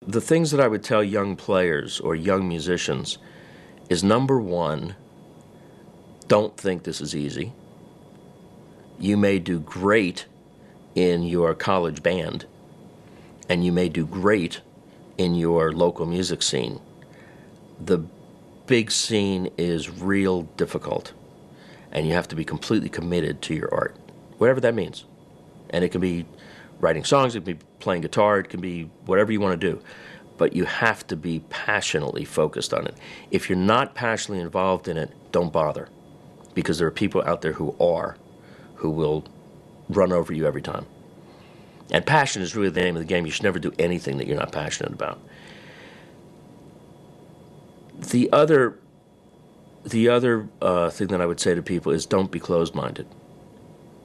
The things that I would tell young players or young musicians is, number one, don't think this is easy. You may do great in your college band, and you may do great in your local music scene. The big scene is real difficult, and you have to be completely committed to your art, whatever that means. And it can be writing songs, it can be playing guitar, it can be whatever you want to do. But you have to be passionately focused on it. If you're not passionately involved in it, don't bother, because there are people out there who will run over you every time. And passion is really the name of the game. You should never do anything that you're not passionate about. The other thing that I would say to people is, don't be closed-minded.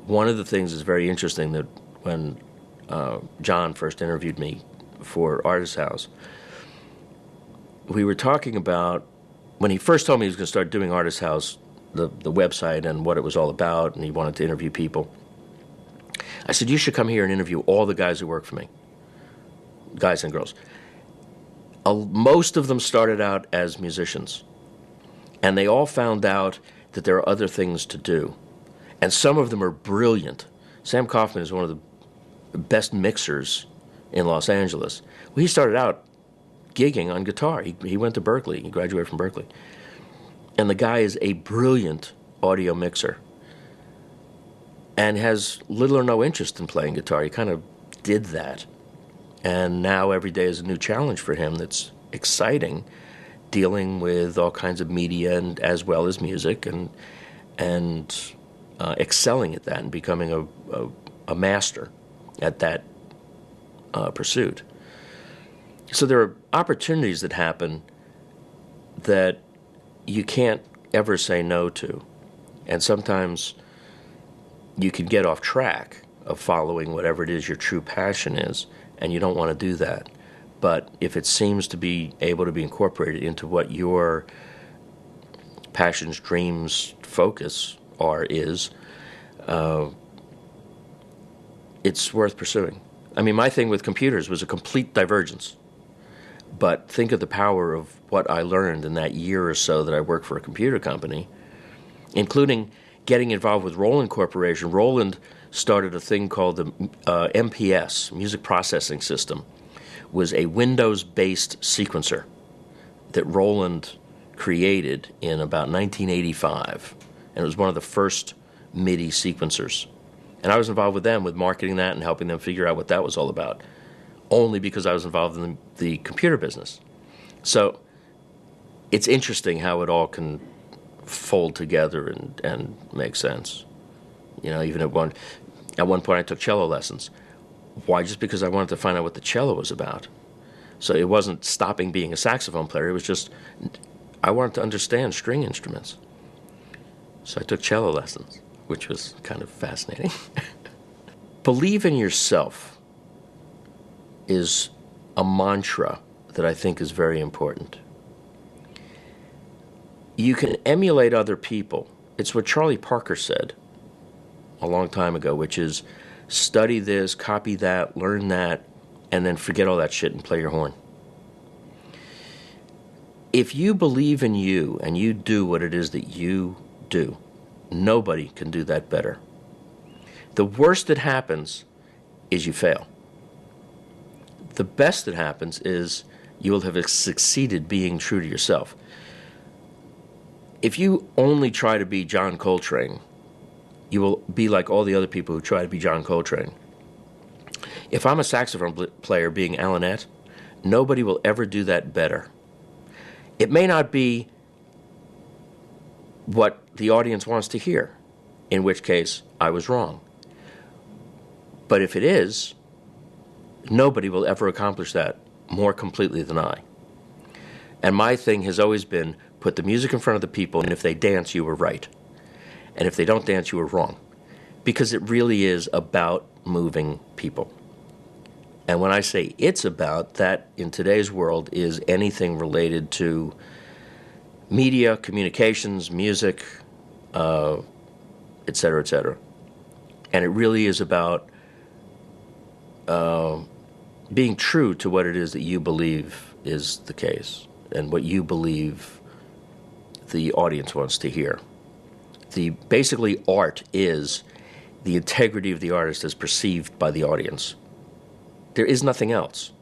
One of the things that's very interesting, that when John first interviewed me for Artist House, we were talking about, when he first told me he was going to start doing Artist House, the website and what it was all about, and he wanted to interview people. I said, you should come here and interview all the guys who work for me, guys and girls. Most of them started out as musicians, and they all found out that there are other things to do. And some of them are brilliant. Sam Kaufman is one of the best mixers in Los Angeles. Well, he started out gigging on guitar. He went to Berkeley. He graduated from Berkeley. And the guy is a brilliant audio mixer and has little or no interest in playing guitar. He kind of did that. And now every day is a new challenge for him that's exciting, dealing with all kinds of media and as well as music, and excelling at that and becoming a master at that pursuit. So there are opportunities that happen that you can't ever say no to. And sometimes you can get off track of following whatever it is your true passion is, and you don't want to do that. But if it seems to be able to be incorporated into what your passions, dreams, focus is, it's worth pursuing. I mean, my thing with computers was a complete divergence. But think of the power of what I learned in that year or so that I worked for a computer company, including getting involved with Roland Corporation. Roland started a thing called the MPS, Music Processing System, was a Windows-based sequencer that Roland created in about 1985. And it was one of the first MIDI sequencers. And I was involved with them, with marketing that and helping them figure out what that was all about, only because I was involved in the computer business. So it's interesting how it all can fold together and make sense. You know, even at one point I took cello lessons. Why? Just because I wanted to find out what the cello was about. So it wasn't stopping being a saxophone player. It was just I wanted to understand string instruments. So I took cello lessons, which was kind of fascinating. Believe in yourself is a mantra that I think is very important. You can emulate other people. It's what Charlie Parker said a long time ago, which is study this, copy that, learn that, and then forget all that shit and play your horn. If you believe in you and you do what it is that you do, nobody can do that better. The worst that happens is you fail. The best that happens is you will have succeeded being true to yourself. If you only try to be John Coltrane, you will be like all the other people who try to be John Coltrane. If I'm a saxophone player being Alanette, nobody will ever do that better. It may not be what the audience wants to hear, in which case I was wrong. But if it is, nobody will ever accomplish that more completely than I. And my thing has always been, put the music in front of the people, and if they dance, you were right. And if they don't dance, you were wrong. Because it really is about moving people. And when I say it's about, that in today's world is anything related to media, communications, music, et cetera, et cetera. And it really is about being true to what it is that you believe is the case and what you believe the audience wants to hear. Basically, art is the integrity of the artist as perceived by the audience. There is nothing else.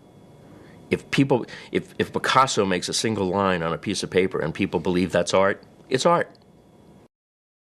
If Picasso makes a single line on a piece of paper and people believe that's art, it's art.